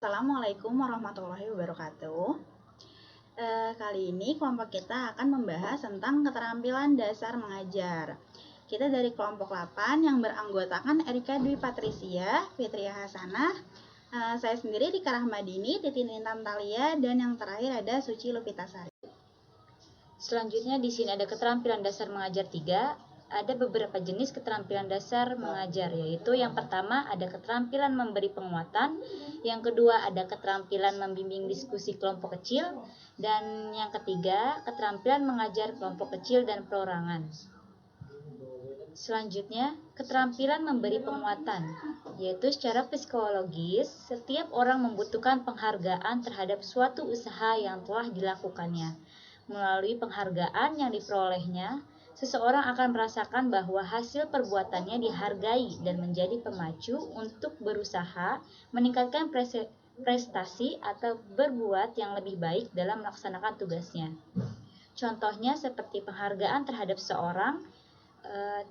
Assalamualaikum warahmatullahi wabarakatuh. Kali ini kelompok kita akan membahas tentang keterampilan dasar mengajar. Kita dari kelompok 8 yang beranggotakan Erika Dwi Patricia, Fitria Hasanah, saya sendiri Rika Rahmadini, Titin Intan Talia, dan yang terakhir ada Suci Lupitasari. Selanjutnya di sini ada keterampilan dasar mengajar 3. Ada beberapa jenis keterampilan dasar mengajar, yaitu yang pertama ada keterampilan memberi penguatan, yang kedua ada keterampilan membimbing diskusi kelompok kecil, dan yang ketiga keterampilan mengajar kelompok kecil dan perorangan. Selanjutnya, keterampilan memberi penguatan, yaitu secara psikologis, setiap orang membutuhkan penghargaan terhadap suatu usaha yang telah dilakukannya. Melalui penghargaan yang diperolehnya, seseorang akan merasakan bahwa hasil perbuatannya dihargai dan menjadi pemacu untuk berusaha meningkatkan prestasi atau berbuat yang lebih baik dalam melaksanakan tugasnya. Contohnya seperti penghargaan terhadap seorang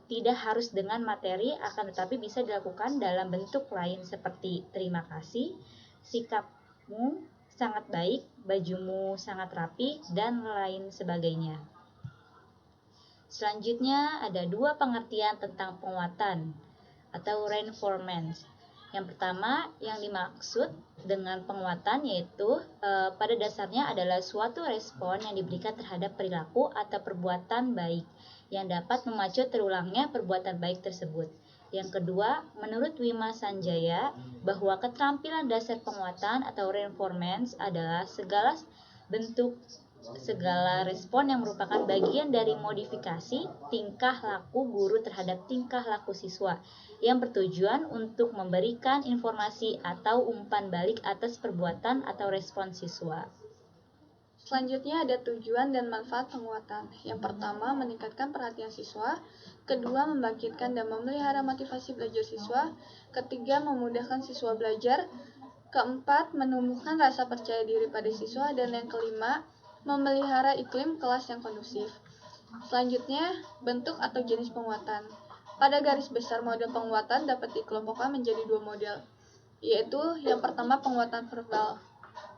tidak harus dengan materi, akan tetapi bisa dilakukan dalam bentuk lain seperti terima kasih, sikapmu sangat baik, bajumu sangat rapi, dan lain sebagainya. Selanjutnya ada dua pengertian tentang penguatan atau reinforcement. Yang pertama yang dimaksud dengan penguatan yaitu pada dasarnya adalah suatu respon yang diberikan terhadap perilaku atau perbuatan baik yang dapat memacu terulangnya perbuatan baik tersebut. Yang kedua, menurut Wima Sanjaya, bahwa keterampilan dasar penguatan atau reinforcement adalah segala respon yang merupakan bagian dari modifikasi tingkah laku guru terhadap tingkah laku siswa yang bertujuan untuk memberikan informasi atau umpan balik atas perbuatan atau respon siswa. Selanjutnya ada tujuan dan manfaat penguatan. Yang pertama, meningkatkan perhatian siswa. Kedua, membangkitkan dan memelihara motivasi belajar siswa. Ketiga, memudahkan siswa belajar. Keempat, menumbuhkan rasa percaya diri pada siswa. Dan yang kelima, memelihara iklim kelas yang kondusif. Selanjutnya, bentuk atau jenis penguatan. Pada garis besar model penguatan dapat dikelompokkan menjadi dua model, yaitu yang pertama penguatan verbal.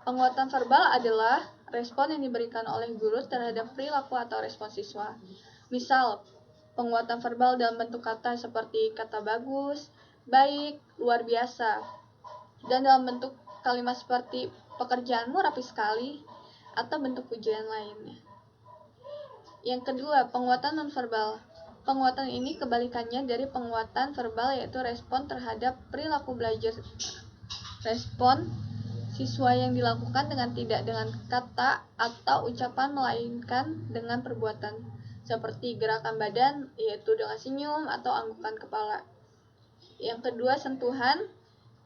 Penguatan verbal adalah respon yang diberikan oleh guru terhadap perilaku atau respon siswa. Misal, penguatan verbal dalam bentuk kata seperti kata bagus, baik, luar biasa. Dan dalam bentuk kalimat seperti pekerjaanmu rapi sekali, atau bentuk pujian lainnya. Yang kedua, penguatan nonverbal. Penguatan ini kebalikannya dari penguatan verbal, yaitu respon terhadap perilaku belajar. Respon siswa yang dilakukan dengan kata atau ucapan, melainkan dengan perbuatan, seperti gerakan badan, yaitu dengan senyum atau anggukan kepala. Yang kedua, sentuhan.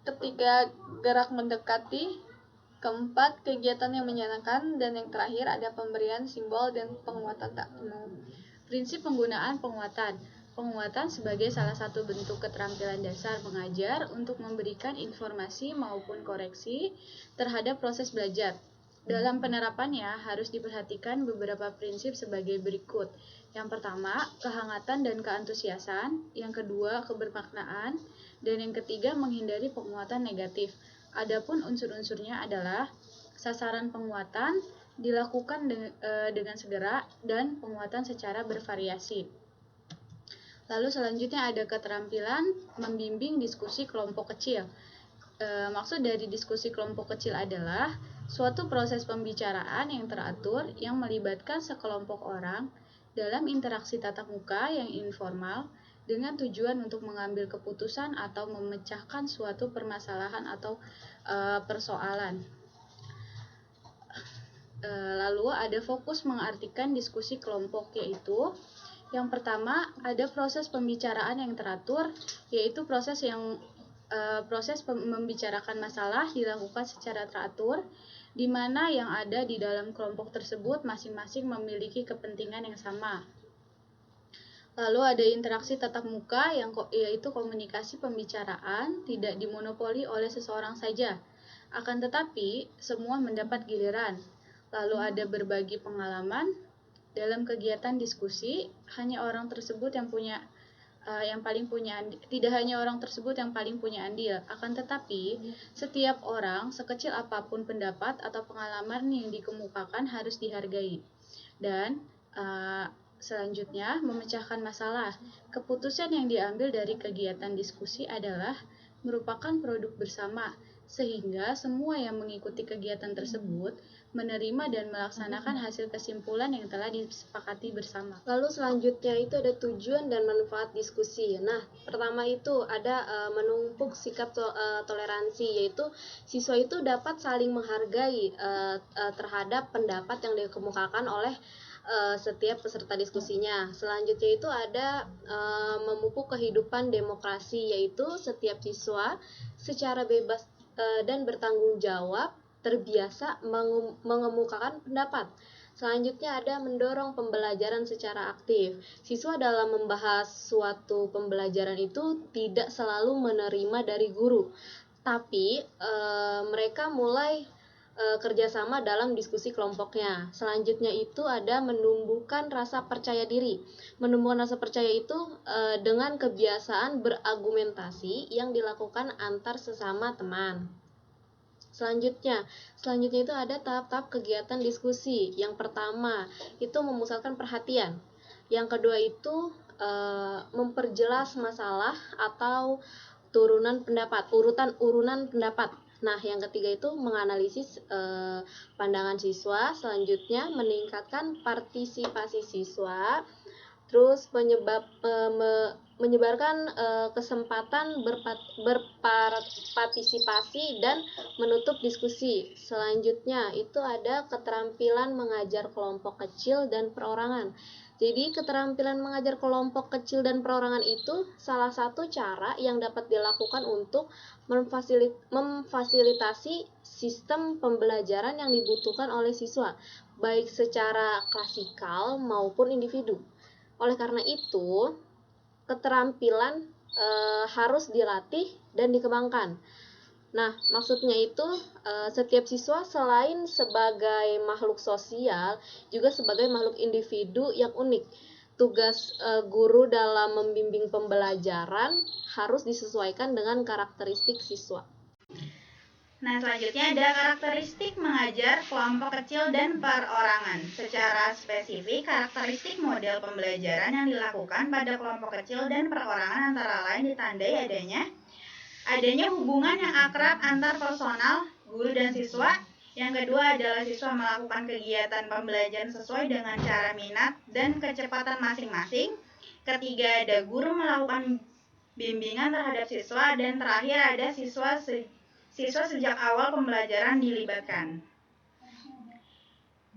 Ketiga, gerak mendekati. Keempat, kegiatan yang menyenangkan. Dan yang terakhir ada pemberian simbol dan penguatan tak penuh. Prinsip penggunaan penguatan. Penguatan sebagai salah satu bentuk keterampilan dasar mengajar untuk memberikan informasi maupun koreksi terhadap proses belajar. Dalam penerapannya harus diperhatikan beberapa prinsip sebagai berikut. Yang pertama, kehangatan dan keantusiasan. Yang kedua, kebermaknaan. Dan yang ketiga, menghindari penguatan negatif. Adapun unsur-unsurnya adalah sasaran penguatan, dilakukan dengan segera, dan penguatan secara bervariasi. Lalu selanjutnya ada keterampilan membimbing diskusi kelompok kecil. Maksud dari diskusi kelompok kecil adalah suatu proses pembicaraan yang teratur yang melibatkan sekelompok orang dalam interaksi tatap muka yang informal dengan tujuan untuk mengambil keputusan atau memecahkan suatu permasalahan atau persoalan. Lalu ada fokus mengartikan diskusi kelompok, yaitu yang pertama ada proses pembicaraan yang teratur, yaitu proses membicarakan masalah dilakukan secara teratur, di mana yang ada di dalam kelompok tersebut masing-masing memiliki kepentingan yang sama. Lalu ada interaksi tatap muka, yaitu komunikasi pembicaraan tidak dimonopoli oleh seseorang saja, akan tetapi semua mendapat giliran. Lalu ada berbagi pengalaman. Dalam kegiatan diskusi, hanya orang tersebut yang punya tidak hanya orang tersebut yang paling punya andil, akan tetapi setiap orang sekecil apapun pendapat atau pengalaman yang dikemukakan harus dihargai. Dan selanjutnya, memecahkan masalah. Keputusan yang diambil dari kegiatan diskusi adalah merupakan produk bersama, sehingga semua yang mengikuti kegiatan tersebut menerima dan melaksanakan hasil kesimpulan yang telah disepakati bersama. Lalu selanjutnya itu ada tujuan dan manfaat diskusi. Nah, pertama itu ada menumpuk sikap toleransi, yaitu siswa itu dapat saling menghargai terhadap pendapat yang dikemukakan oleh setiap peserta diskusinya. Selanjutnya itu ada memupuk kehidupan demokrasi, yaitu setiap siswa secara bebas dan bertanggung jawab terbiasa mengemukakan pendapat. Selanjutnya ada mendorong pembelajaran secara aktif. Siswa dalam membahas suatu pembelajaran itu tidak selalu menerima dari guru, tapi mereka mulai kerjasama dalam diskusi kelompoknya. Selanjutnya itu ada menumbuhkan rasa percaya diri. Menumbuhkan rasa percaya itu dengan kebiasaan berargumentasi yang dilakukan antar sesama teman. Selanjutnya itu ada tahap-tahap kegiatan diskusi. Yang pertama itu memusatkan perhatian. Yang kedua itu memperjelas masalah atau urunan pendapat. Nah, yang ketiga itu menganalisis pandangan siswa. Selanjutnya meningkatkan partisipasi siswa. Terus menyebarkan kesempatan berpartisipasi dan menutup diskusi. Selanjutnya itu ada keterampilan mengajar kelompok kecil dan perorangan. Jadi keterampilan mengajar kelompok kecil dan perorangan itu salah satu cara yang dapat dilakukan untuk memfasilitasi sistem pembelajaran yang dibutuhkan oleh siswa, baik secara klasikal maupun individu. Oleh karena itu, keterampilan harus dilatih dan dikembangkan. Nah, maksudnya itu setiap siswa selain sebagai makhluk sosial, juga sebagai makhluk individu yang unik. Tugas guru dalam membimbing pembelajaran harus disesuaikan dengan karakteristik siswa. Nah, selanjutnya ada karakteristik mengajar kelompok kecil dan perorangan. Secara spesifik, karakteristik model pembelajaran yang dilakukan pada kelompok kecil dan perorangan antara lain ditandai adanya hubungan yang akrab antar personal guru dan siswa. Yang kedua adalah siswa melakukan kegiatan pembelajaran sesuai dengan cara minat dan kecepatan masing-masing. Ketiga, ada guru melakukan bimbingan terhadap siswa. Dan terakhir ada siswa sejak awal pembelajaran dilibatkan.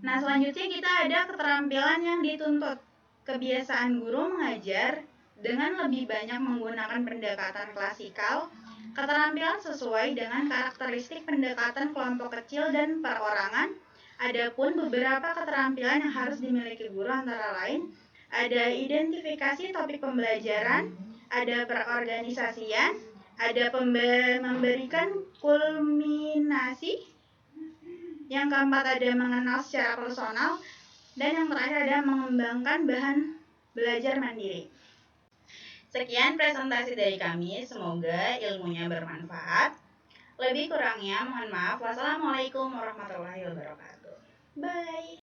Nah, selanjutnya kita ada keterampilan yang dituntut. Kebiasaan guru mengajar dengan lebih banyak menggunakan pendekatan klasikal. Keterampilan sesuai dengan karakteristik pendekatan kelompok kecil dan perorangan. Adapun beberapa keterampilan yang harus dimiliki guru antara lain ada identifikasi topik pembelajaran, ada perorganisasian, ada memberikan kulminasi, yang keempat ada mengenal secara personal, dan yang terakhir ada mengembangkan bahan belajar mandiri. Sekian presentasi dari kami, semoga ilmunya bermanfaat. Lebih kurangnya mohon maaf. Wassalamualaikum warahmatullahi wabarakatuh. Bye.